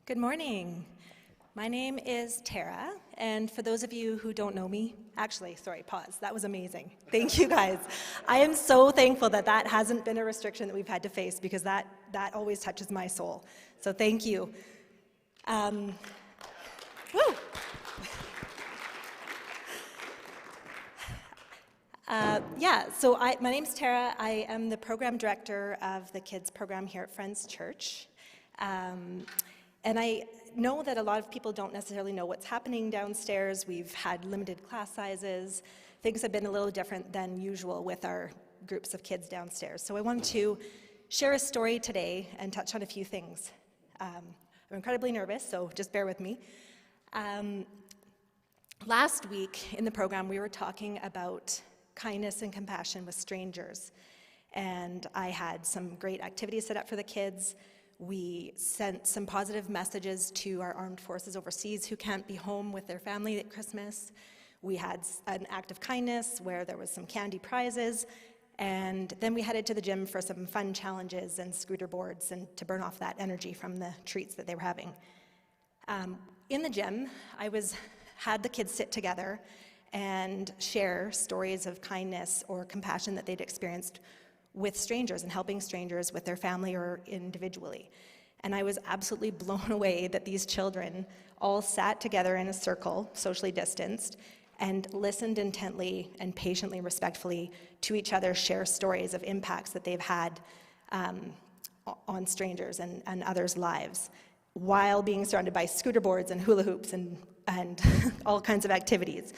Good morning. My name is Tara, and for those of you who don't know me, pause. That was amazing. Thank you guys. I am so thankful that that hasn't been a restriction that we've had to face because that always touches my soul. So thank you. Woo! My name's Tara. I am the program director of the kids program here at Friends Church. And I know that a lot of people don't necessarily know what's happening downstairs. We've had limited class sizes. Things have been a little different than usual with our groups of kids downstairs. So I wanted to share a story today and touch on a few things. I'm incredibly nervous, so just bear with me. Last week in the program, we were talking about kindness and compassion with strangers. And I had some great activities set up for the kids. We sent some positive messages to our armed forces overseas who can't be home with their family at Christmas. We had an act of kindness where there was some candy prizes, and then we headed to the gym for some fun challenges and scooter boards and to burn off that energy from the treats that they were having. In the gym, I had the kids sit together and share stories of kindness or compassion that they'd experienced with strangers and helping strangers with their family or individually. And I was absolutely blown away that these children all sat together in a circle, socially distanced, and listened intently and patiently, respectfully to each other share stories of impacts that they've had on strangers and others' lives while being surrounded by scooter boards and hula hoops and all kinds of activities.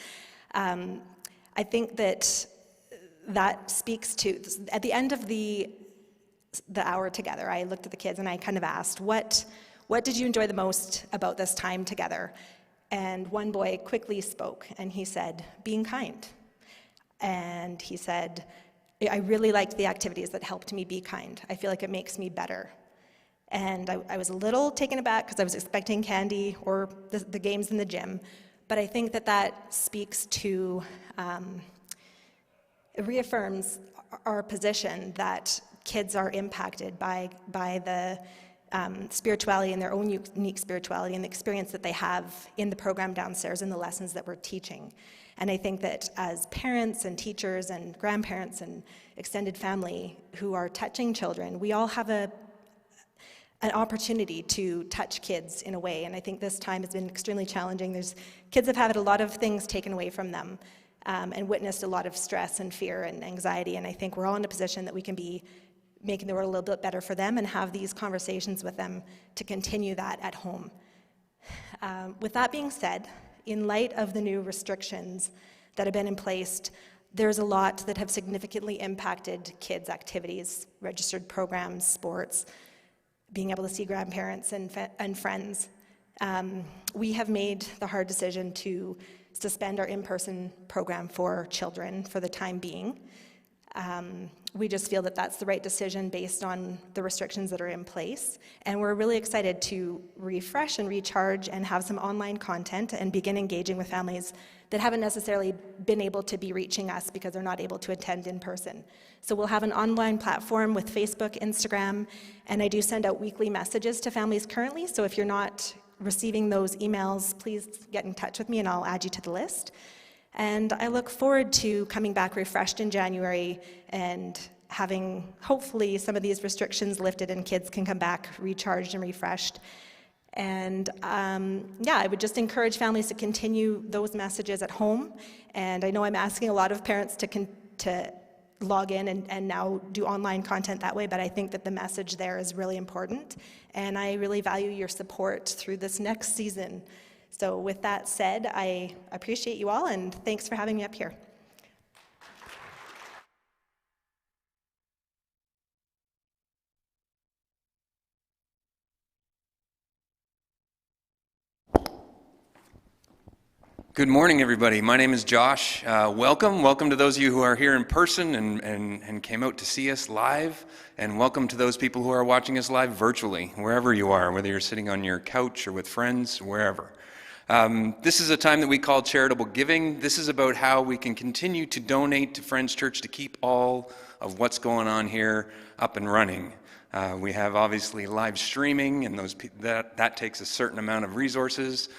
I think that speaks to, at the end of the hour together, I looked at the kids and I kind of asked, what did you enjoy the most about this time together? And one boy quickly spoke and he said, being kind. And he said, I really liked the activities that helped me be kind. I feel like it makes me better. And I was a little taken aback because I was expecting candy or the games in the gym. But I think that speaks to, it reaffirms our position that kids are impacted by the spirituality and their own unique spirituality and the experience that they have in the program downstairs and the lessons that we're teaching. And I think that as parents and teachers and grandparents and extended family who are touching children, we all have an opportunity to touch kids in a way. And I think this time has been extremely challenging. Kids have had a lot of things taken away from them. And witnessed a lot of stress and fear and anxiety, and I think we're all in a position that we can be making the world a little bit better for them and have these conversations with them to continue that at home. With that being said, in light of the new restrictions that have been in place, there's a lot that have significantly impacted kids' activities, registered programs, sports, being able to see grandparents and friends. We have made the hard decision to suspend our in-person program for children for the time being. We just feel that that's the right decision based on the restrictions that are in place. And we're really excited to refresh and recharge and have some online content and begin engaging with families that haven't necessarily been able to be reaching us because they're not able to attend in person. So we'll have an online platform with Facebook, Instagram, and I do send out weekly messages to families currently. So if you're not receiving those emails, please get in touch with me and I'll add you to the list. And I look forward to coming back refreshed in January and having hopefully some of these restrictions lifted and kids can come back recharged and refreshed. And I would just encourage families to continue those messages at home. And I know I'm asking a lot of parents to log in and now do online content that way, but I think that the message there is really important. And I really value your support through this next season. So with that said, I appreciate you all, and thanks for having me up here. Good morning, everybody. My name is Josh. Welcome to those of you who are here in person and came out to see us live, and welcome to those people who are watching us live virtually, wherever you are, whether you're sitting on your couch or with friends, wherever. This is a time that we call charitable giving. This is about how we can continue to donate to Friends Church to keep all of what's going on here up and running. We have obviously live streaming, and that takes a certain amount of resources.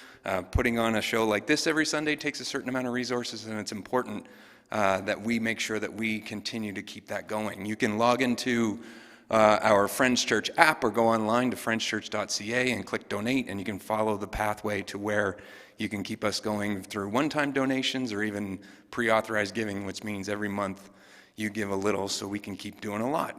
Putting on a show like this every Sunday takes a certain amount of resources, and it's important that we make sure that we continue to keep that going. You can log into our Friends Church app or go online to friendschurch.ca and click donate, and you can follow the pathway to where you can keep us going through one-time donations or even pre-authorized giving, which means every month you give a little so we can keep doing a lot.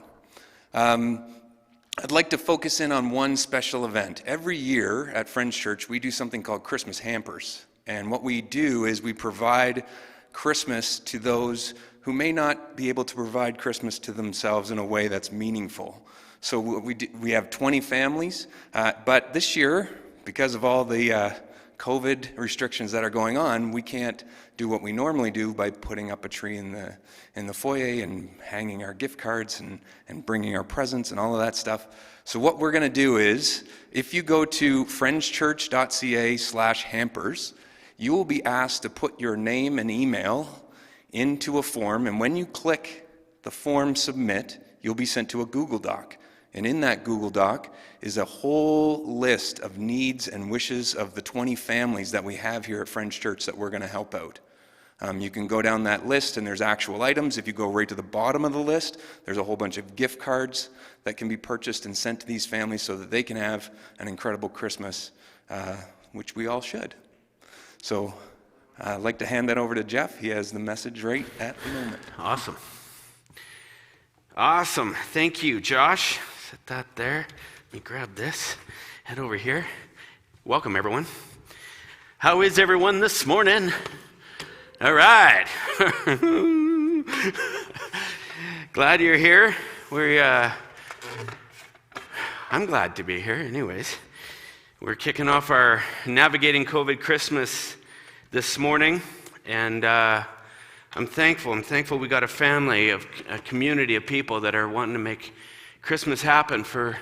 I'd like to focus in on one special event. Every year at Friends Church, we do something called Christmas hampers. And what we do is we provide Christmas to those who may not be able to provide Christmas to themselves in a way that's meaningful. So we have 20 families, but this year, because of all the COVID restrictions that are going on, we can't do what we normally do by putting up a tree in the foyer and hanging our gift cards and bringing our presents and all of that stuff. So what we're going to do is, if you go to friendschurch.ca/hampers, you will be asked to put your name and email into a form, and when you click the form Submit, you'll be sent to a Google Doc. And in that Google Doc is a whole list of needs and wishes of the 20 families that we have here at Friends Church that we're going to help out. You can go down that list and there's actual items. If you go right to the bottom of the list, there's a whole bunch of gift cards that can be purchased and sent to these families so that they can have an incredible Christmas, which we all should. So I'd like to hand that over to Jeff. He has the message right at the moment. Awesome. Thank you, Josh. Set that there. Let me grab this. Head over here. Welcome, everyone. How is everyone this morning? All right. Glad you're here. I'm glad to be here anyways. We're kicking off our Navigating COVID Christmas this morning, and I'm thankful we got a community of people that are wanting to make Christmas happen for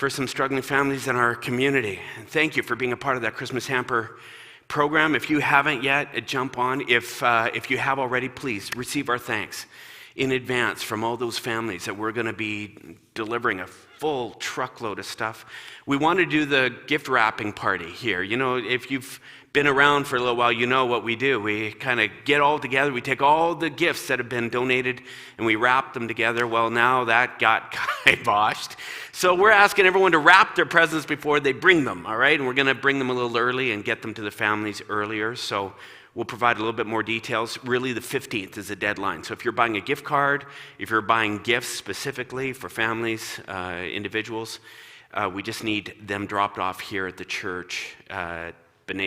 some struggling families in our community. And thank you for being a part of that Christmas hamper program. If you haven't yet, jump on. If you have already, please receive our thanks in advance from all those families that we're going to be delivering a full truckload of stuff. We want to do the gift wrapping party here. You know, if you've been around for a little while, you know what we do. We kind of get all together. We take all the gifts that have been donated and we wrap them together. Well, now that got kiboshed. So we're asking everyone to wrap their presents before they bring them, all right? And we're going to bring them a little early and get them to the families earlier. So we'll provide a little bit more details. Really, the 15th is the deadline. So if you're buying a gift card, if you're buying gifts specifically for families, individuals, we just need them dropped off here at the church, B'nai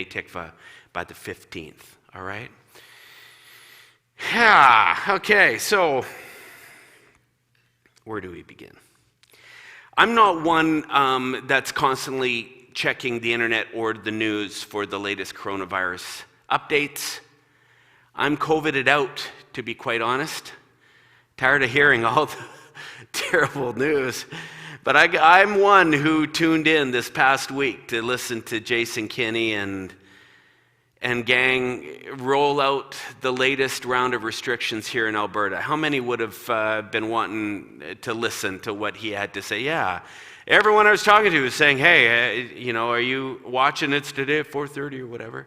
Tikva, by the 15th, all right? Yeah, okay, so where do we begin? I'm not one that's constantly checking the internet or the news for the latest coronavirus updates. I'm COVIDed out, to be quite honest. Tired of hearing all the terrible news. But I'm one who tuned in this past week to listen to Jason Kinney and gang roll out the latest round of restrictions here in Alberta. How many would have been wanting to listen to what he had to say? Yeah. Everyone I was talking to was saying, hey, are you watching it today at 4:30 or whatever?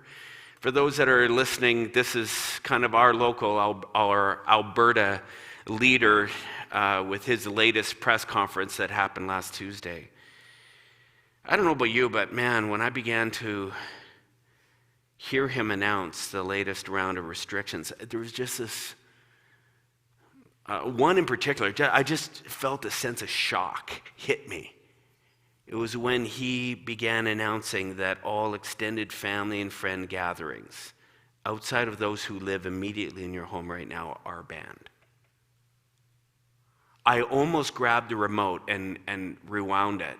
For those that are listening, this is kind of our local, our Alberta leader with his latest press conference that happened last Tuesday. I don't know about you, but man, when I began to hear him announce the latest round of restrictions, there was just this, one in particular, I just felt a sense of shock hit me. It was when he began announcing that all extended family and friend gatherings outside of those who live immediately in your home right now are banned. I almost grabbed the remote and rewound it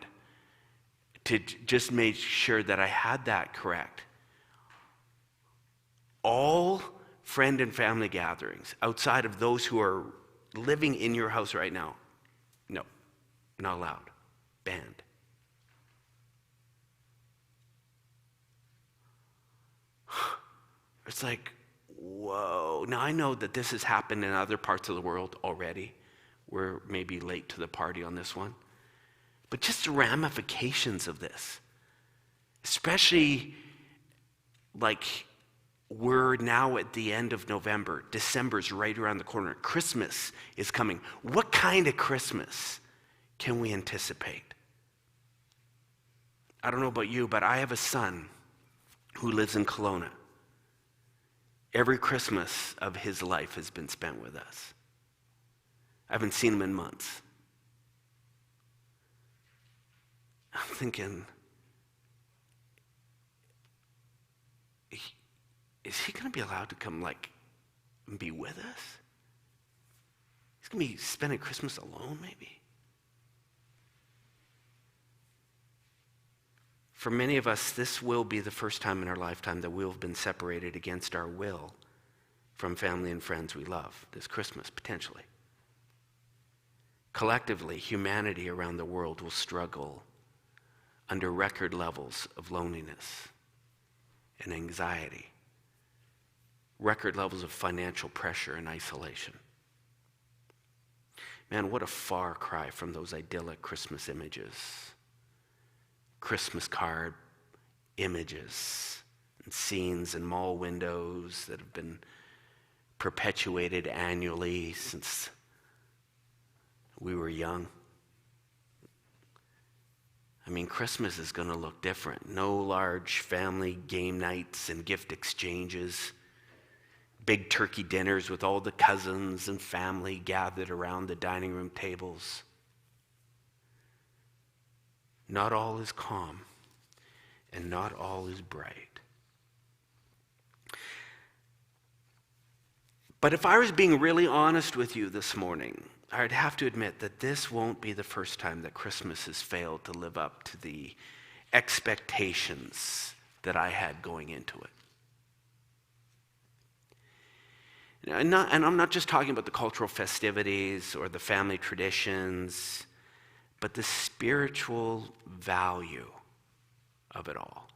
to just make sure that I had that correct. All friend and family gatherings outside of those who are living in your house right now, no, not allowed, banned. It's like, whoa. Now I know that this has happened in other parts of the world already. We're maybe late to the party on this one. But just the ramifications of this, especially like we're now at the end of November, December's right around the corner, Christmas is coming. What kind of Christmas can we anticipate? I don't know about you, but I have a son who lives in Kelowna. Every Christmas of his life has been spent with us. I haven't seen him in months. I'm thinking, is he going to be allowed to come and be with us? He's going to be spending Christmas alone, maybe? For many of us, this will be the first time in our lifetime that we'll have been separated against our will from family and friends we love this Christmas, potentially. Collectively, humanity around the world will struggle under record levels of loneliness and anxiety, record levels of financial pressure and isolation. Man, what a far cry from those idyllic Christmas images. Christmas card images and scenes in mall windows that have been perpetuated annually since we were young. I mean, Christmas is going to look different. No large family game nights and gift exchanges, big turkey dinners with all the cousins and family gathered around the dining room tables. Not all is calm, and not all is bright. But if I was being really honest with you this morning, I'd have to admit that this won't be the first time that Christmas has failed to live up to the expectations that I had going into it. And I'm not just talking about the cultural festivities or the family traditions, but the spiritual value of it all.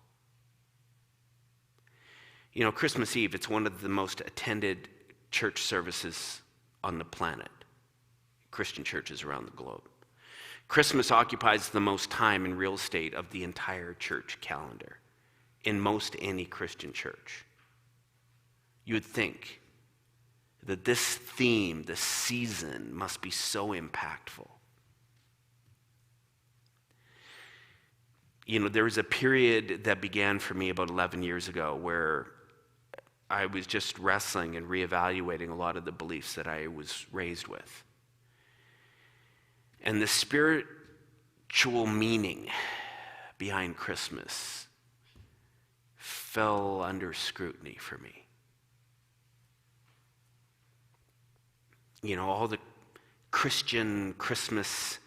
You know, Christmas Eve, it's one of the most attended church services on the planet, Christian churches around the globe. Christmas occupies the most time in real estate of the entire church calendar, in most any Christian church. You would think that this theme, this season, must be so impactful. You know, there was a period that began for me about 11 years ago where I was just wrestling and reevaluating a lot of the beliefs that I was raised with. And the spiritual meaning behind Christmas fell under scrutiny for me. You know, all the Christian Christmas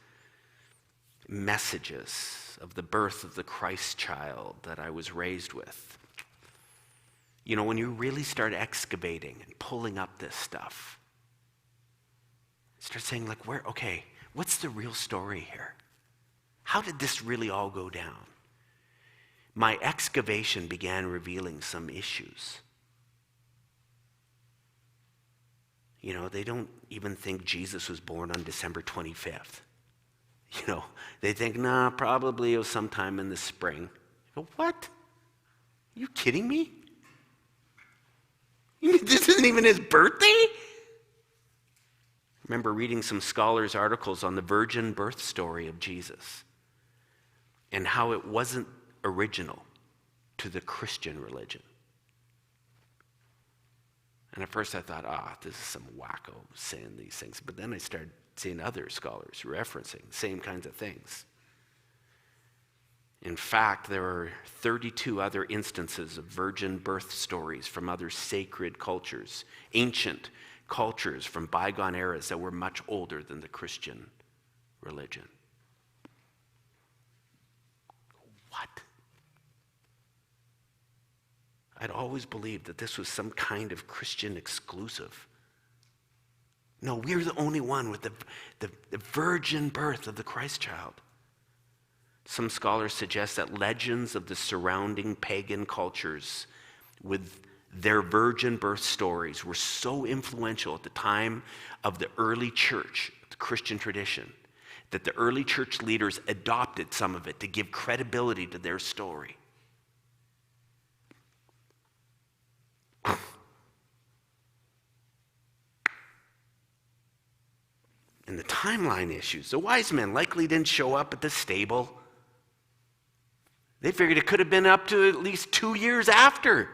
messages of the birth of the Christ child that I was raised with. You know, when you really start excavating and pulling up this stuff, start saying what's the real story here? How did this really all go down? My excavation began revealing some issues. You know, they don't even think Jesus was born on December 25th. You know, they think, probably it was sometime in the spring. I go, what? Are you kidding me? You mean this isn't even his birthday? I remember reading some scholars' articles on the virgin birth story of Jesus and how it wasn't original to the Christian religion. And at first I thought, this is some wacko saying these things. But then I started seeing other scholars referencing the same kinds of things. In fact, there are 32 other instances of virgin birth stories from other sacred cultures, ancient cultures from bygone eras that were much older than the Christian religion. What? I'd always believed that this was some kind of Christian exclusive. No, we're the only one with the virgin birth of the Christ child. Some scholars suggest that legends of the surrounding pagan cultures with their virgin birth stories were so influential at the time of the early church, the Christian tradition, that the early church leaders adopted some of it to give credibility to their story. And the timeline issues. The wise men likely didn't show up at the stable. They figured it could have been up to at least 2 years after.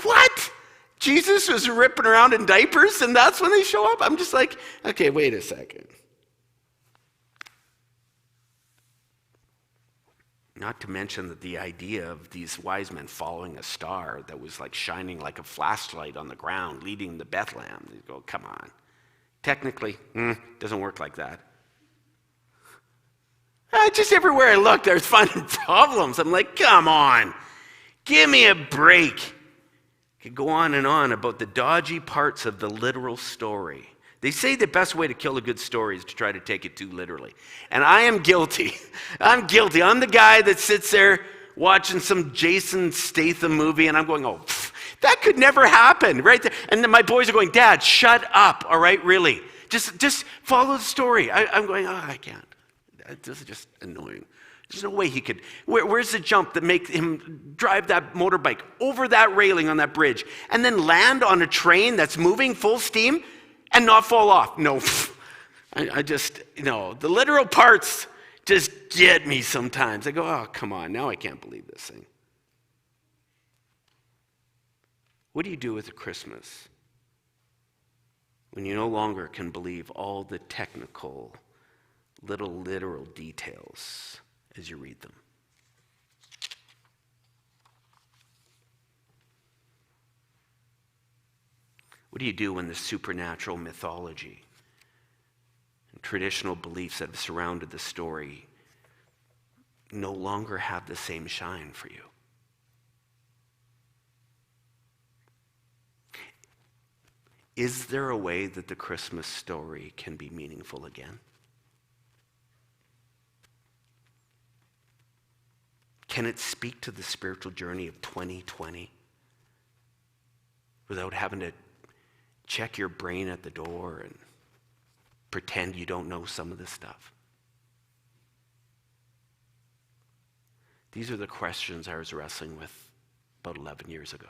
What? Jesus was ripping around in diapers and that's when they show up? I'm just like, okay, wait a second. Not to mention that the idea of these wise men following a star that was like shining like a flashlight on the ground, leading to Bethlehem. They go, come on. Technically, doesn't work like that. Just everywhere I looked, I was finding problems. I'm like, come on, give me a break. I could go on and on about the dodgy parts of the literal story. They say the best way to kill a good story is to try to take it too literally. And I am guilty. I'm guilty. I'm the guy that sits there watching some Jason Statham movie and I'm going, oh, that could never happen, right there. And then my boys are going, Dad, shut up, all right, really. Just follow the story. I'm going, I can't. This is just annoying. There's no way he could. Where's the jump that makes him drive that motorbike over that railing on that bridge and then land on a train that's moving full steam and not fall off? No, I just, the literal parts just get me sometimes. I go, oh, come on, now I can't believe this thing. What do you do with a Christmas when you no longer can believe all the technical, little literal details as you read them? What do you do when the supernatural mythology and traditional beliefs that have surrounded the story no longer have the same shine for you? Is there a way that the Christmas story can be meaningful again? Can it speak to the spiritual journey of 2020 without having to check your brain at the door and pretend you don't know some of this stuff? These are the questions I was wrestling with about 11 years ago.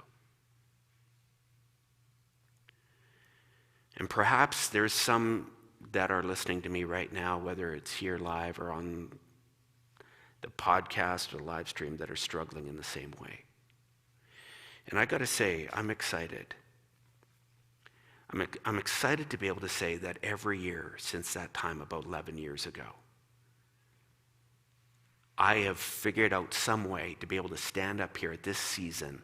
And perhaps there's some that are listening to me right now, whether it's here live or on the podcast or live stream, that are struggling in the same way. And I got to say, I'm excited. I'm excited to be able to say that every year since that time, about 11 years ago, I have figured out some way to be able to stand up here at this season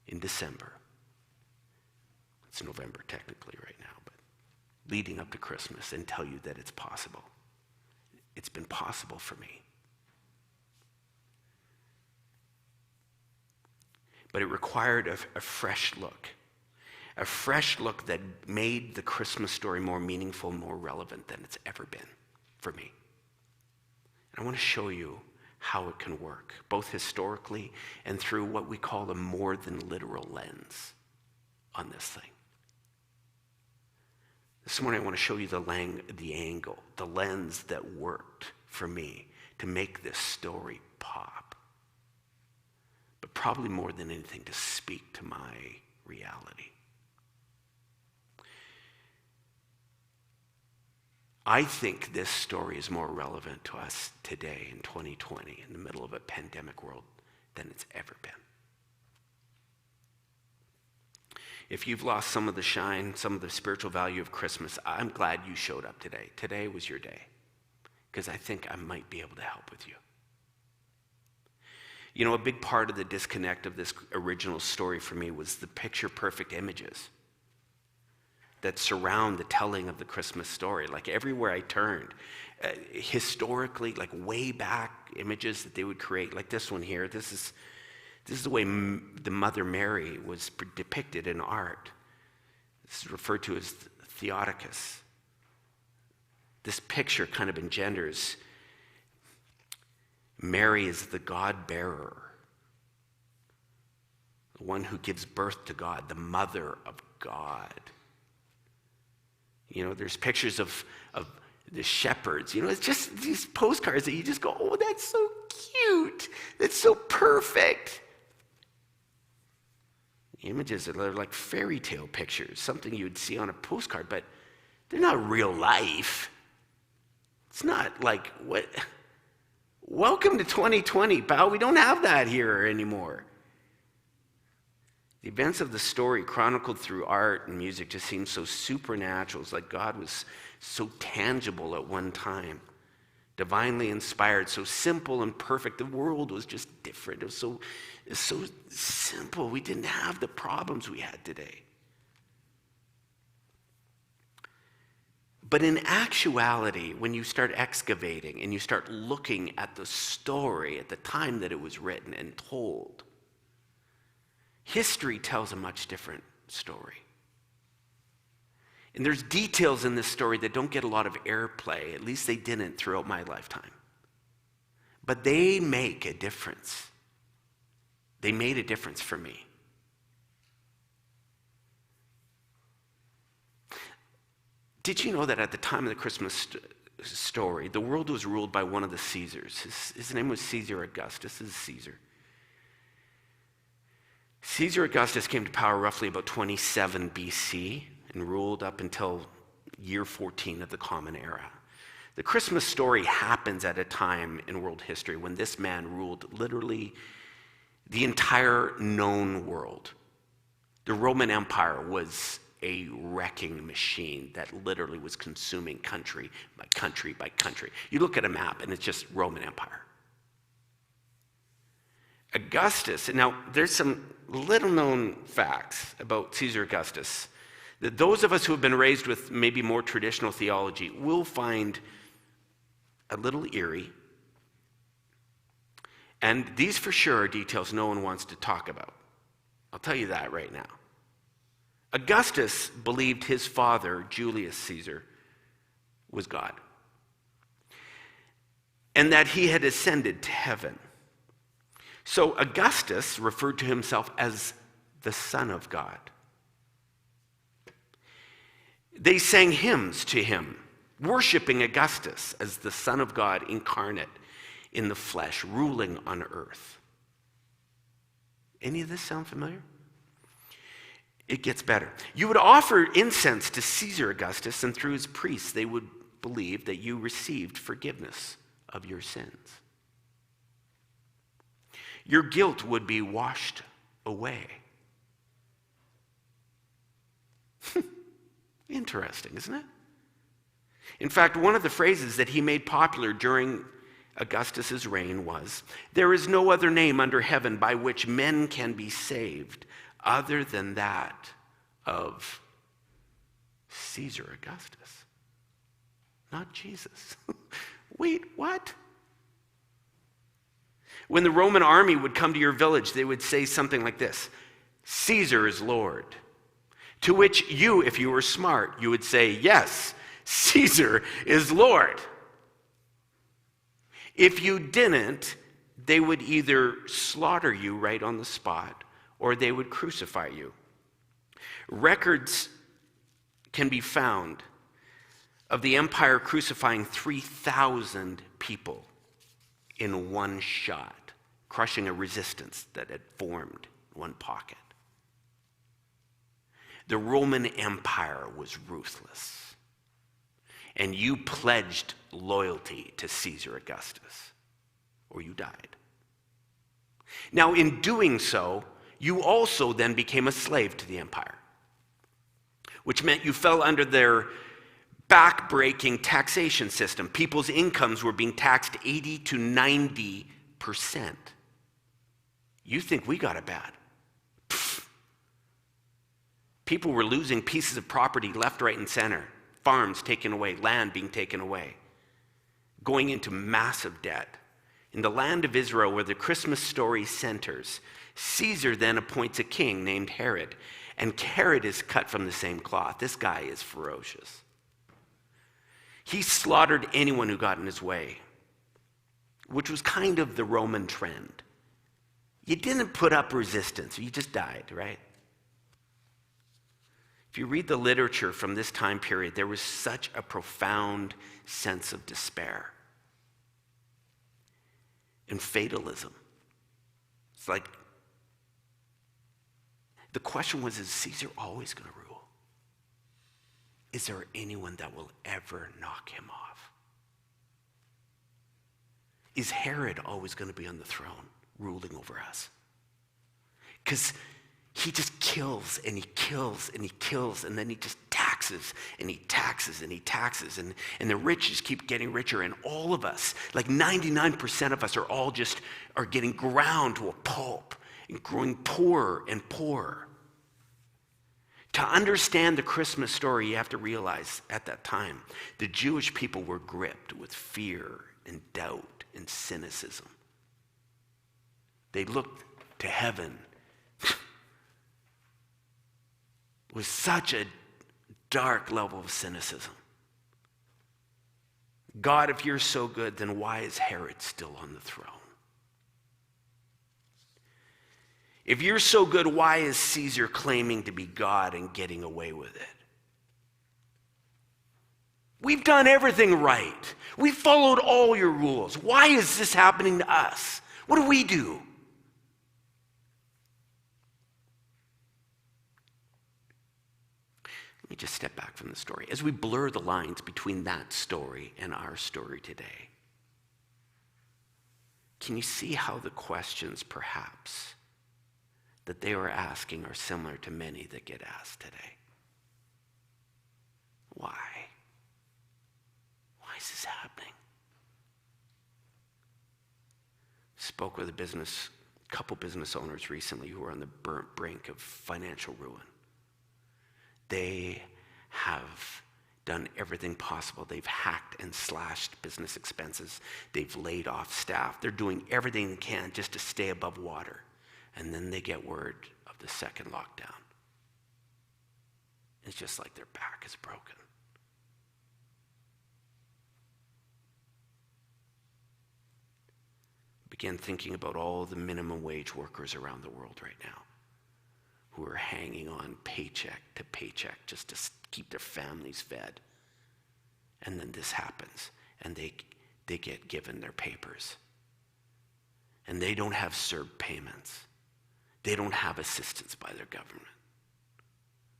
in December. It's November technically right now, but leading up to Christmas, and tell you that it's possible. It's been possible for me. But it required a fresh look that made the Christmas story more meaningful, more relevant than it's ever been for me. And I want to show you how it can work, both historically and through what we call a more than literal lens on this thing. This morning I want to show you the angle, the lens that worked for me to make this story pop. But probably more than anything, to speak to my reality. I think this story is more relevant to us today in 2020, in the middle of a pandemic world, than it's ever been. If you've lost some of the shine, some of the spiritual value of Christmas, I'm glad you showed up today. Today was your day, because I think I might be able to help with you. You know, a big part of the disconnect of this original story for me was the picture-perfect images that surround the telling of the Christmas story. Like everywhere I turned, historically, like way back images that they would create, like this one here. This is the way the Mother Mary was depicted in art. This is referred to as Theotokos. This picture kind of engenders Mary is the God-bearer, the one who gives birth to God, the mother of God. There's pictures of the shepherds. It's just these postcards that you just go, oh, that's so cute. That's so perfect. Images that are like fairy tale pictures, something you would see on a postcard, but they're not real life. It's not like, what? Welcome to 2020, pal. We don't have that here anymore. The events of the story chronicled through art and music just seem so supernatural. It's like God was so tangible at one time, divinely inspired, so simple and perfect. The world was just different. It was so simple. We didn't have the problems we had today. But in actuality, when you start excavating and you start looking at the story at the time that it was written and told, history tells a much different story. And there's details in this story that don't get a lot of airplay. At least they didn't throughout my lifetime. But they make a difference. They made a difference for me. Did you know that at the time of the Christmas story, the world was ruled by one of the Caesars? His name was Caesar Augustus. This is Caesar. Caesar Augustus came to power roughly about 27 BC and ruled up until year 14 of the Common Era. The Christmas story happens at a time in world history when this man ruled literally the entire known world. The Roman Empire was a wrecking machine that literally was consuming country by country by country. You look at a map and it's just Roman Empire. Augustus, and now there's some little known facts about Caesar Augustus that those of us who have been raised with maybe more traditional theology will find a little eerie. And these for sure are details no one wants to talk about. I'll tell you that right now. Augustus believed his father, Julius Caesar, was God, and that he had ascended to heaven. So Augustus referred to himself as the Son of God. They sang hymns to him, worshiping Augustus as the Son of God incarnate in the flesh, ruling on earth. Any of this sound familiar? It gets better. You would offer incense to Caesar Augustus, and through his priests, they would believe that you received forgiveness of your sins. Your guilt would be washed away. Interesting, isn't it? In fact, one of the phrases that he made popular during Augustus's reign was, "There is no other name under heaven by which men can be saved other than that of Caesar Augustus." Not Jesus. Wait, what? When the Roman army would come to your village, they would say something like this: "Caesar is Lord." To which you, if you were smart, you would say, "Yes, Caesar is Lord." If you didn't, they would either slaughter you right on the spot or they would crucify you. Records can be found of the empire crucifying 3,000 people in one shot, crushing a resistance that had formed in one pocket. The Roman Empire was ruthless, and you pledged loyalty to Caesar Augustus, or you died. Now, in doing so, you also then became a slave to the empire, which meant you fell under their back-breaking taxation system. People's incomes were being taxed 80 to 90%. You think we got it bad? Pfft. People were losing pieces of property left, right, and center. Farms taken away, land being taken away, going into massive debt. In the land of Israel, where the Christmas story centers, Caesar then appoints a king named Herod, and Herod is cut from the same cloth. This guy is ferocious. He slaughtered anyone who got in his way, which was kind of the Roman trend. You didn't put up resistance, you just died, right? If you read the literature from this time period, there was such a profound sense of despair and fatalism. It's like, the question was, is Caesar always going to rule? Is there anyone that will ever knock him off? Is Herod always going to be on the throne, ruling over us? Because he just kills and he kills and he kills, and then he just taxes and he taxes and he taxes, and the rich just keep getting richer, and all of us, like 99% of us, are getting ground to a pulp and growing poorer and poorer. To understand the Christmas story, you have to realize at that time, the Jewish people were gripped with fear and doubt and cynicism. They looked to heaven with such a dark level of cynicism. God, if you're so good, then why is Herod still on the throne? If you're so good, why is Caesar claiming to be God and getting away with it? We've done everything right. We've followed all your rules. Why is this happening to us? What do we do? Let me just step back from the story. As we blur the lines between that story and our story today, can you see how the questions, perhaps, that they were asking are similar to many that get asked today? Why? Why is this happening? Spoke with a couple business owners recently who are on the brink of financial ruin. They have done everything possible. They've hacked and slashed business expenses. They've laid off staff. They're doing everything they can just to stay above water. And then they get word of the second lockdown. It's just like their back is broken. Begin thinking about all the minimum wage workers around the world right now who are hanging on paycheck to paycheck just to keep their families fed. And then this happens, and they get given their papers. And they don't have CERB payments. They don't have assistance by their government.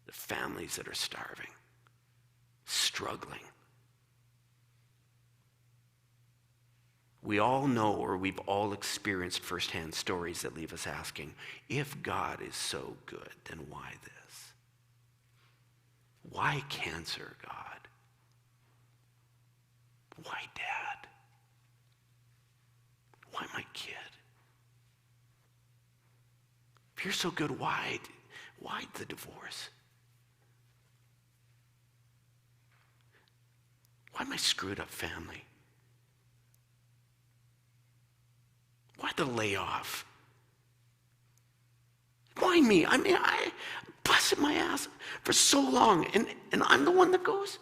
The families that are starving, struggling. We all know, or we've all experienced firsthand stories that leave us asking, if God is so good, then why this? Why cancer, God? Why Dad? Why my kid? If you're so good, why the divorce? Why my screwed up family? Why the layoff? Why me? I mean, I busted my ass for so long, and I'm the one that goes?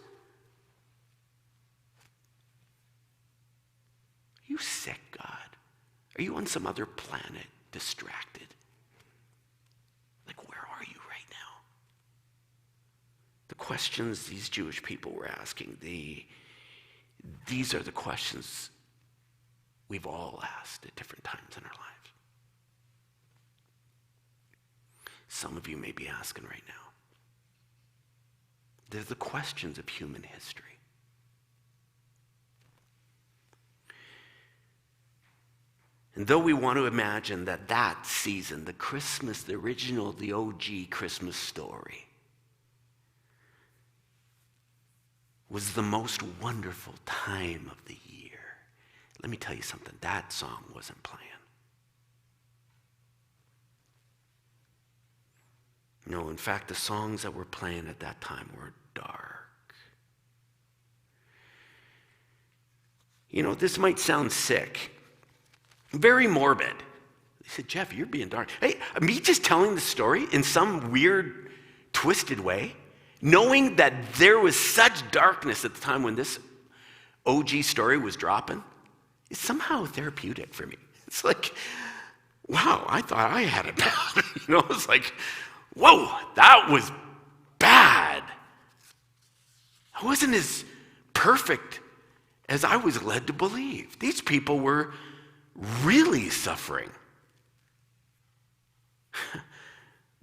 Are you sick, God? Are you on some other planet, distracted? Like, where are you right now? The questions these Jewish people were asking, these are the questions we've all asked at different times in our lives. Some of you may be asking right now. They're the questions of human history. And though we want to imagine that season, the Christmas, the original, the OG Christmas story, was the most wonderful time of the year, let me tell you something, that song wasn't playing. No, in fact, the songs that were playing at that time were dark. You know, this might sound sick, very morbid. They said, Jeff, you're being dark. Hey, me just telling the story in some weird, twisted way, knowing that there was such darkness at the time when this OG story was dropping, is somehow therapeutic for me. It's like, wow, I thought I had it bad. You know, it's like, whoa, that was bad. I wasn't as perfect as I was led to believe. These people were really suffering.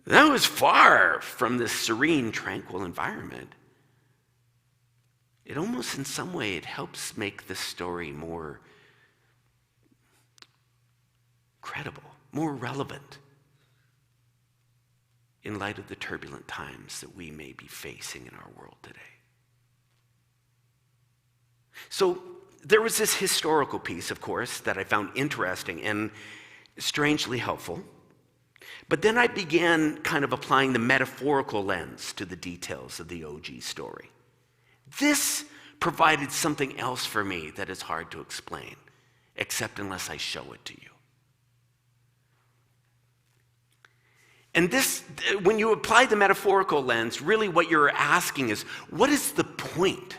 That was far from this serene, tranquil environment. It almost, in some way, it helps make this story more credible, more relevant in light of the turbulent times that we may be facing in our world today. So there was this historical piece, of course, that I found interesting and strangely helpful. But then I began kind of applying the metaphorical lens to the details of the OG story. This provided something else for me that is hard to explain, except unless I show it to you. And this, when you apply the metaphorical lens, really what you're asking is, what is the point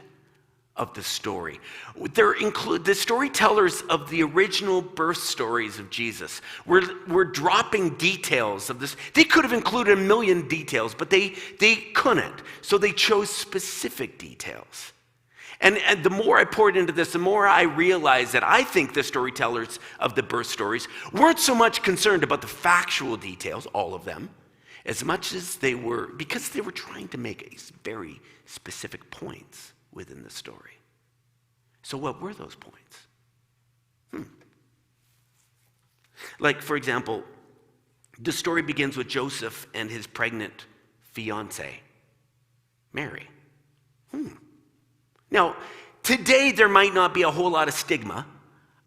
of the story? The storytellers of the original birth stories of Jesus were dropping details of this. They could have included a million details, but they couldn't. So they chose specific details. And the more I poured into this, the more I realized that I think the storytellers of the birth stories weren't so much concerned about the factual details, all of them, as much as they were, because they were trying to make very specific points within the story. So what were those points? Like, for example, the story begins with Joseph and his pregnant fiancée, Mary. Now, today there might not be a whole lot of stigma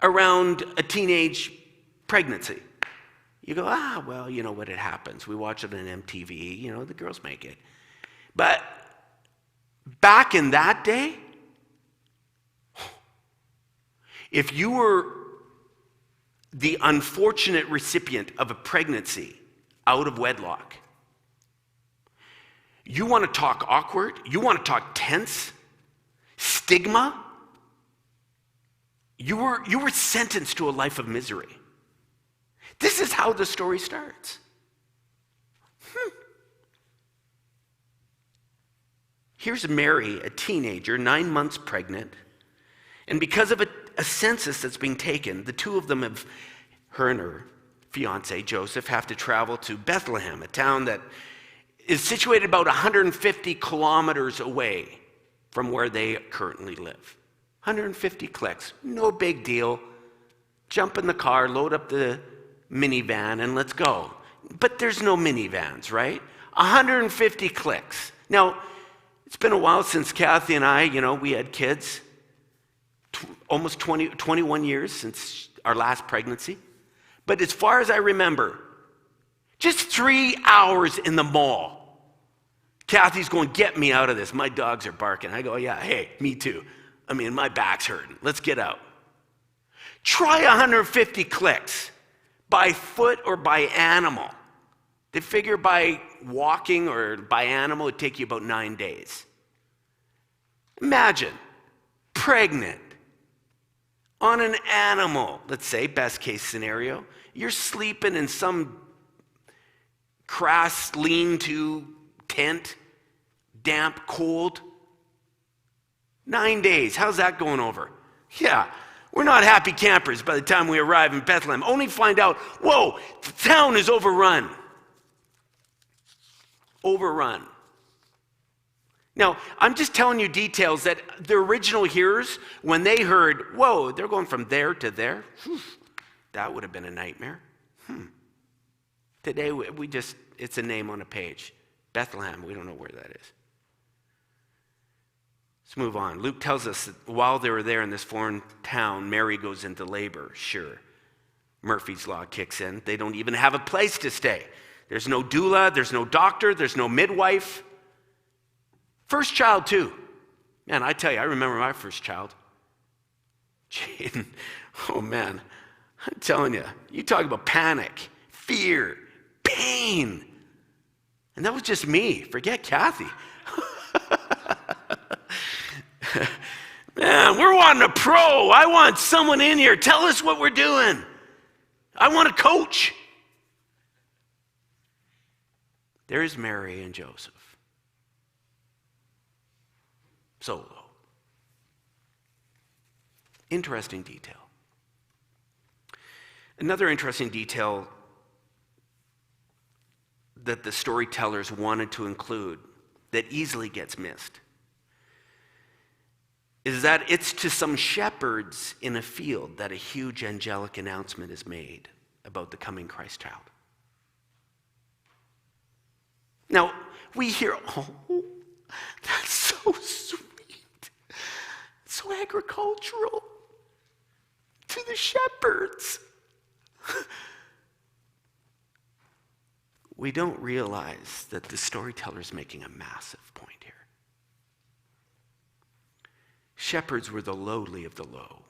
around a teenage pregnancy. You go, well, you know what, it happens. We watch it on MTV, you know, the girls make it. But back in that day, if you were the unfortunate recipient of a pregnancy out of wedlock, you want to talk awkward, you want to talk tense, stigma, you were sentenced to a life of misery. This is how the story starts. Here's Mary, a teenager, 9 months pregnant, and because of a census that's being taken, the two of them her and her fiancé, Joseph, have to travel to Bethlehem, a town that is situated about 150 kilometers away from where they currently live. 150 clicks, no big deal. Jump in the car, load up the minivan, and let's go. But there's no minivans, right? 150 clicks. Now, it's been a while since Kathy and I, we had kids. Almost 21 years since our last pregnancy. But as far as I remember, just 3 hours in the mall. Kathy's going, get me out of this. My dogs are barking. I go, yeah, hey, me too. I mean, my back's hurting. Let's get out. Try 150 clicks by foot or by animal. They figure by walking or by animal, it'd take you about 9 days. Imagine, pregnant, on an animal, let's say, best case scenario. You're sleeping in some crass lean-to tent, damp, cold. 9 days, how's that going over? Yeah, we're not happy campers by the time we arrive in Bethlehem. Only find out, whoa, the town is overrun. Overrun. Now, I'm just telling you details that the original hearers, when they heard, whoa, they're going from there to there, that would have been a nightmare. Today, it's a name on a page. Bethlehem, we don't know where that is. Let's move on. Luke tells us that while they were there in this foreign town, Mary goes into labor. Sure, Murphy's Law kicks in. They don't even have a place to stay. There's no doula, there's no doctor, there's no midwife. First child, too. Man, I tell you, I remember my first child. Jaden, oh man, I'm telling you, you talk about panic, fear, pain. And that was just me. Forget Kathy. Man, we're wanting a pro. I want someone in here. Tell us what we're doing. I want a coach. There's Mary and Joseph. So low. Interesting detail. Another interesting detail that the storytellers wanted to include that easily gets missed is that it's to some shepherds in a field that a huge angelic announcement is made about the coming Christ child. Now, we hear, oh, that's so sweet, so agricultural, to the shepherds. We don't realize that the storyteller's making a massive point here. Shepherds were the lowly of the low.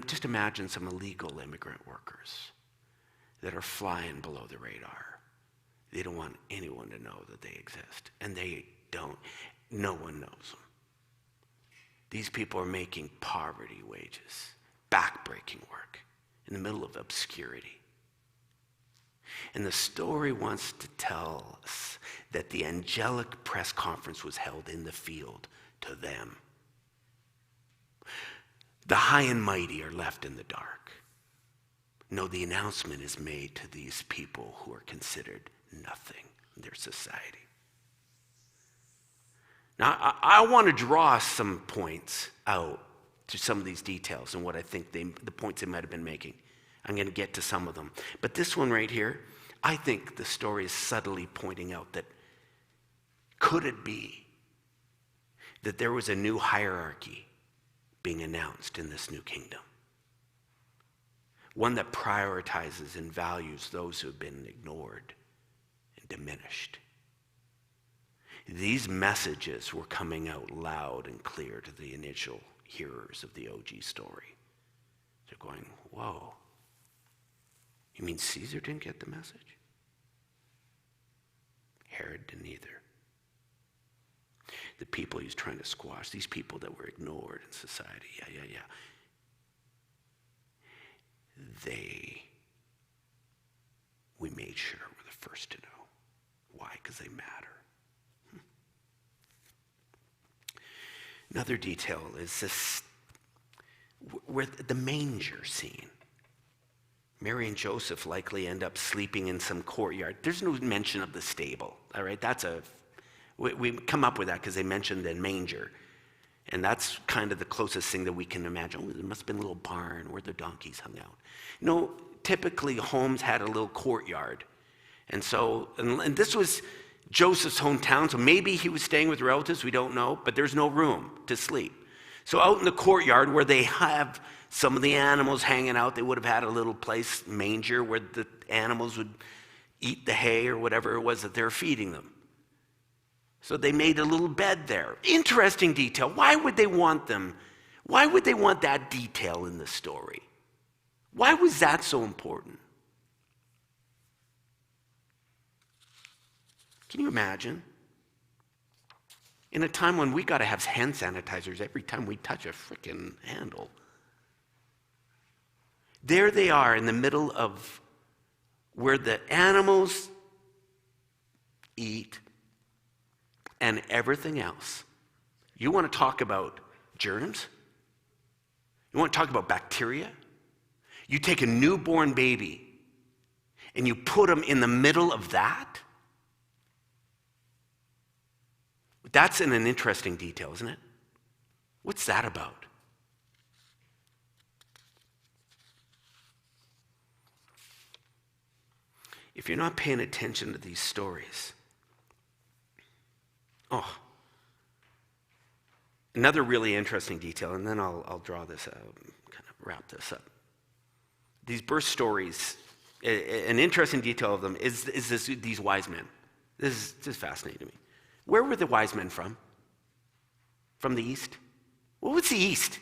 Just imagine some illegal immigrant workers that are flying below the radar. They don't want anyone to know that they exist, and they don't. No one knows them. These people are making poverty wages, backbreaking work in the middle of obscurity. And the story wants to tell us that the angelic press conference was held in the field to them. The high and mighty are left in the dark. No, the announcement is made to these people who are considered nothing in their society. Now, I want to draw some points out to some of these details and what I think the points they might have been making. I'm going to get to some of them. But this one right here, I think the story is subtly pointing out that could it be that there was a new hierarchy being announced in this new kingdom? One that prioritizes and values those who have been ignored and diminished. These messages were coming out loud and clear to the initial hearers of the OG story. They're going, whoa, you mean Caesar didn't get the message? Herod didn't either. The people he's trying to squash, these people that were ignored in society, we made sure were the first to know. Why? Because they matter. Another detail is this, where the manger scene. Mary and Joseph likely end up sleeping in some courtyard. There's no mention of the stable, all right? We come up with that because they mentioned the manger. And that's kind of the closest thing that we can imagine. Oh, there must have been a little barn where the donkeys hung out. No, typically homes had a little courtyard. And so, and this was Joseph's hometown, so maybe he was staying with relatives, we don't know, but there's no room to sleep. So out in the courtyard where they have some of the animals hanging out, they would have had a little place, manger, where the animals would eat the hay or whatever it was that they're feeding them. So they made a little bed there. Interesting detail. Why would they want them? Why would they want that detail in the story? Why was that so important? Can you imagine? In a time when we got to have hand sanitizers every time we touch a freaking handle. There they are in the middle of where the animals eat and everything else. You want to talk about germs? You want to talk about bacteria? You take a newborn baby and you put them in the middle of that? That's an interesting detail, isn't it? What's that about? If you're not paying attention to these stories, another really interesting detail, and then I'll draw this out and kind of wrap this up. These birth stories, an interesting detail of them is these wise men. This is just fascinating to me. Where were the wise men from? From the east? Well, what's the east?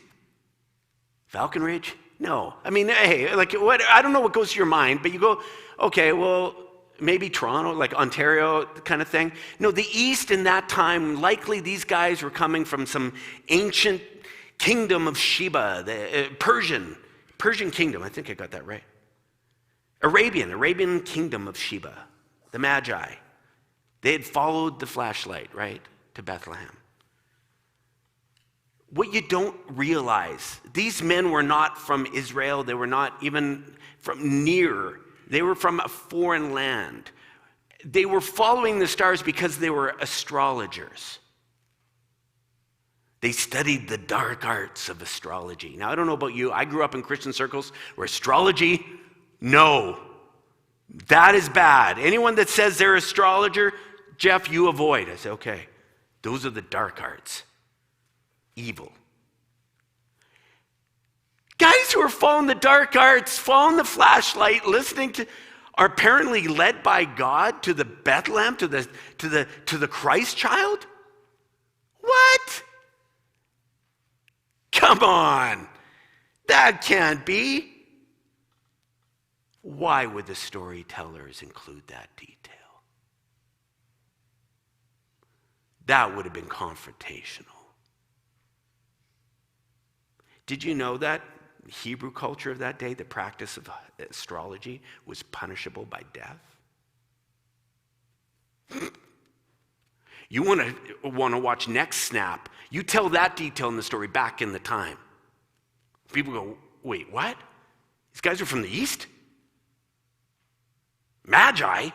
Falcon Ridge? No. I mean, hey, like what? I don't know what goes to your mind, but you go, okay, well, maybe Toronto, like Ontario kind of thing. No, the east in that time, likely these guys were coming from some ancient kingdom of Sheba, the Persian kingdom. I think I got that right. Arabian kingdom of Sheba, the Magi. They had followed the flashlight, right, to Bethlehem. what you don't realize, these men were not from Israel. They were not even from near. They were from a foreign land. They were following the stars because they were astrologers. They studied the dark arts of astrology. Now, I don't know about you. I grew up in Christian circles where astrology, no, that is bad. Anyone that says they're astrologer, Jeff, you avoid. I say, okay, those are the dark arts. Evil. Guys who are following the dark arts, following the flashlight, listening to, are apparently led by God to the Bethlehem, to the Christ child? What? Come on. That can't be. Why would the storytellers include that detail? That would have been confrontational. Did you know that Hebrew culture of that day, the practice of astrology was punishable by death? You want to watch Next Snap, you tell that detail in the story back in the time. People go, wait, what? These guys are from the East? Magi?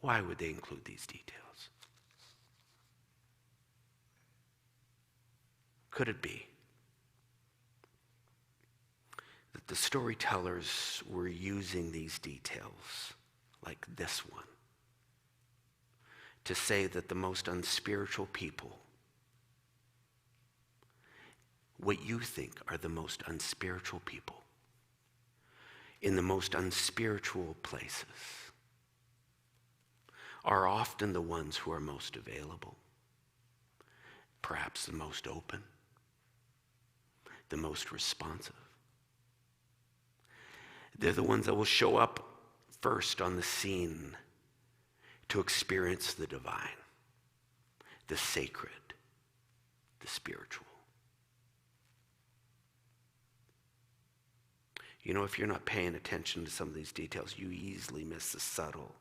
Why would they include these details? Could it be that the storytellers were using these details, like this one, to say that the most unspiritual people, what you think are the most unspiritual people, in the most unspiritual places, are often the ones who are most available, perhaps the most open, the most responsive. They're the ones that will show up first on the scene to experience the divine, the sacred, the spiritual. You know, if you're not paying attention to some of these details, you easily miss the subtle,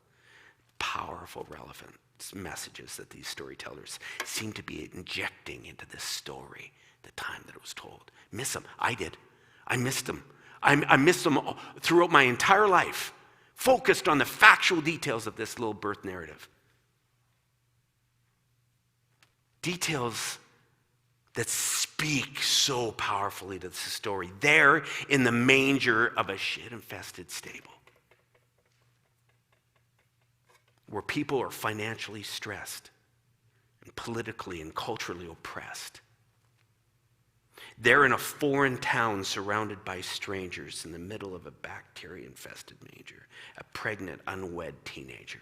powerful, relevant messages that these storytellers seem to be injecting into this story the time that it was told. Miss them. I did. I missed them. I missed them throughout my entire life, focused on the factual details of this little birth narrative. Details that speak so powerfully to the story. There in the manger of a shit-infested stable, where people are financially stressed and politically and culturally oppressed. They're in a foreign town surrounded by strangers in the middle of a bacteria-infested manger, a pregnant, unwed teenager,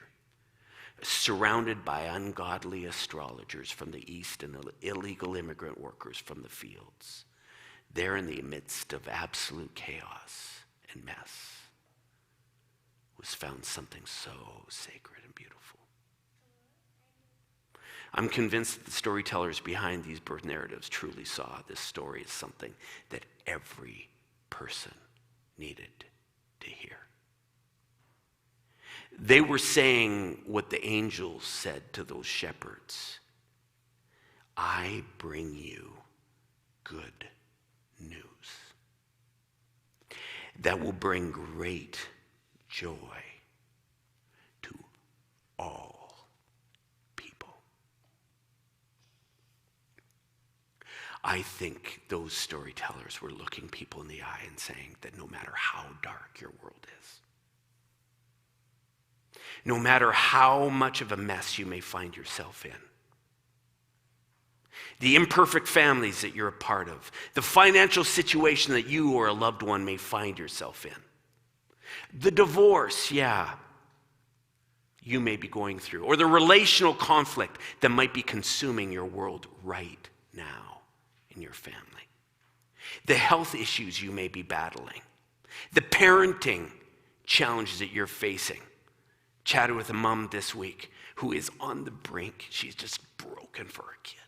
surrounded by ungodly astrologers from the East and illegal immigrant workers from the fields. There in the midst of absolute chaos and mess was found something so sacred and beautiful. I'm convinced that the storytellers behind these birth narratives truly saw this story as something that every person needed to hear. They were saying what the angels said to those shepherds: I bring you good news that will bring great joy to all people. I think those storytellers were looking people in the eye and saying that no matter how dark your world is, no matter how much of a mess you may find yourself in, the imperfect families that you're a part of, the financial situation that you or a loved one may find yourself in, the divorce, you may be going through, or the relational conflict that might be consuming your world right now in your family, the health issues you may be battling, the parenting challenges that you're facing. Chatted with a mom this week who is on the brink. She's just broken for her kid.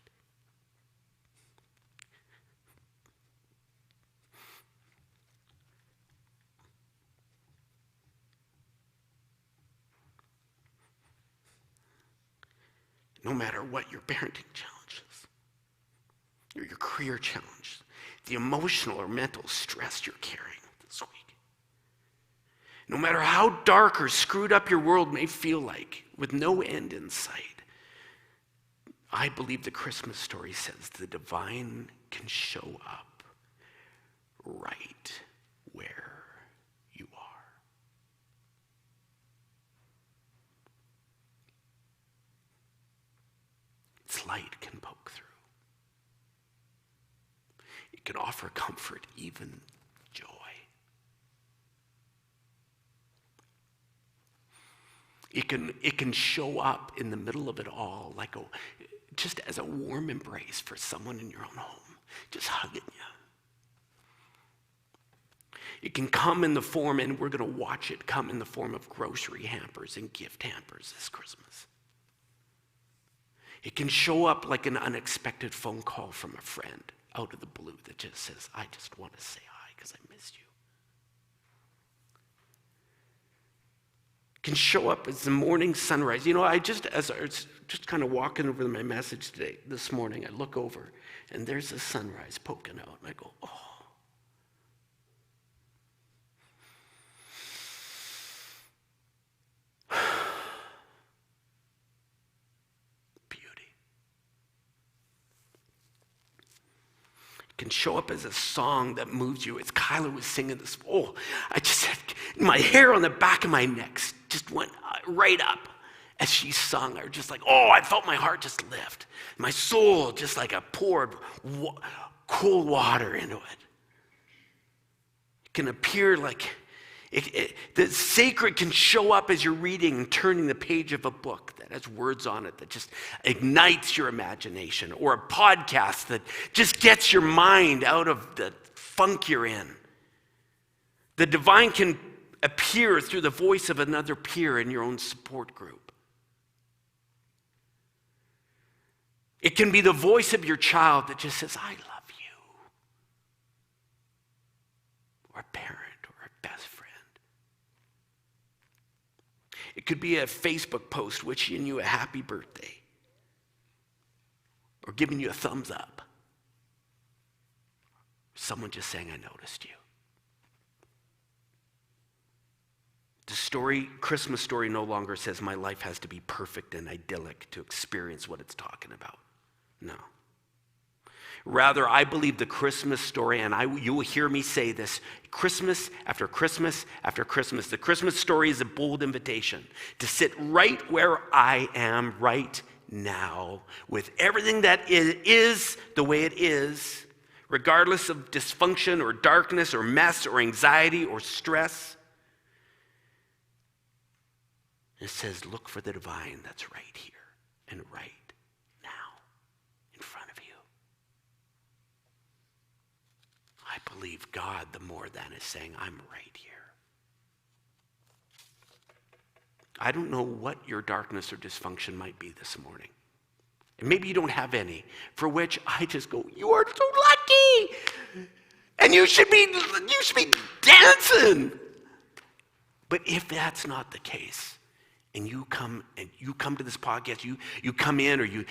no matter what your parenting challenges, or your career challenge, the emotional or mental stress you're carrying this week. No matter how dark or screwed up your world may feel like, with no end in sight, I believe the Christmas story says the divine can show up right where you are. Its light can poke through. It can offer comfort, even joy. It can show up in the middle of it all just as a warm embrace for someone in your own home, just hugging you. It can come in the form, and we're going to watch it come in the form of grocery hampers and gift hampers this Christmas. It can show up like an unexpected phone call from a friend out of the blue that just says, I just want to say hi because I missed you. Can show up as the morning sunrise. As I was just kind of walking over my message this morning, I look over and there's a sunrise poking out and I go, oh. Beauty. It can show up as a song that moves you. As Kyla was singing this, I just had my hair on the back of my neck just went right up as she sung. I was just like, I felt my heart just lift. My soul just like I poured cold water into it. It can appear like, the sacred can show up as you're reading and turning the page of a book that has words on it that just ignites your imagination, or a podcast that just gets your mind out of the funk you're in. The divine can appear through the voice of another peer in your own support group. It can be the voice of your child that just says, I love you. Or a parent or a best friend. It could be a Facebook post wishing you a happy birthday. Or giving you a thumbs up. Someone just saying, I noticed you. The Christmas story no longer says my life has to be perfect and idyllic to experience what it's talking about. No. Rather, I believe the Christmas story, and you will hear me say this, Christmas after Christmas after Christmas. The Christmas story is a bold invitation to sit right where I am right now, with everything that is the way it is, regardless of dysfunction or darkness or mess or anxiety or stress. It says, look for the divine that's right here and right now in front of you. I believe God, the more than, is saying, I'm right here. I don't know what your darkness or dysfunction might be this morning. And maybe you don't have any, for which I just go, you are so lucky. And you should be dancing. But if that's not the case, and you come to this podcast, you come in, or you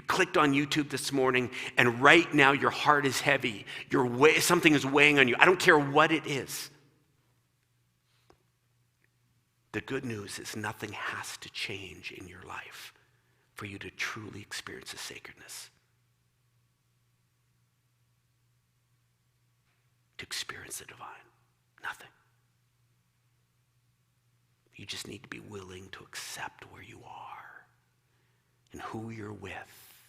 clicked on YouTube this morning, and right now your heart is heavy, something is weighing on you. I don't care what it is. The good news is nothing has to change in your life for you to truly experience the sacredness. To experience the divine. Nothing. You just need to be willing to accept where you are and who you're with,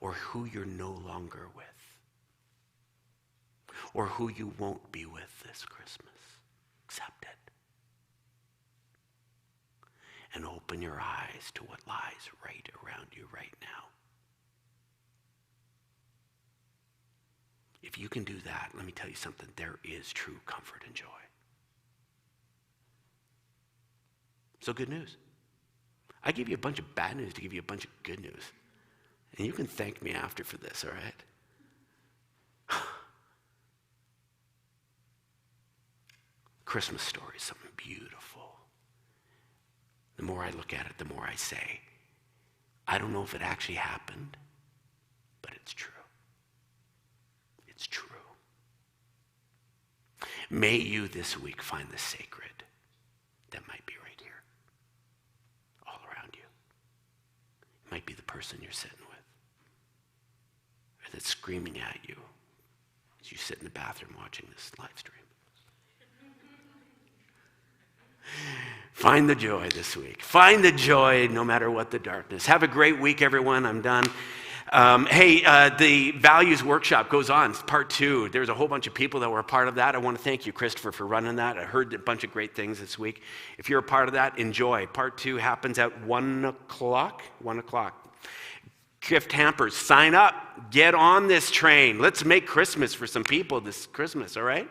or who you're no longer with, or who you won't be with this Christmas. Accept it. And open your eyes to what lies right around you right now. If you can do that, let me tell you something, there is true comfort and joy. So good news. I gave you a bunch of bad news to give you a bunch of good news. And you can thank me after for this, all right? Christmas story is something beautiful. The more I look at it, the more I say, I don't know if it actually happened, but it's true. It's true. May you this week find the sacred that might be right here, all around you. It might be the person you're sitting with, or that's screaming at you as you sit in the bathroom watching this live stream. Find the joy this week. Find the joy no matter what the darkness. Have a great week, everyone. I'm done. The values workshop goes on. It's part 2. There's a whole bunch of people that were a part of that. I want to thank you, Christopher, for running that. I heard a bunch of great things this week. If you're a part of that, enjoy. Part 2 happens at 1 o'clock. 1 o'clock. Gift hampers, sign up. Get on this train. Let's make Christmas for some people this Christmas, all right?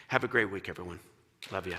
Have a great week, everyone. Love you.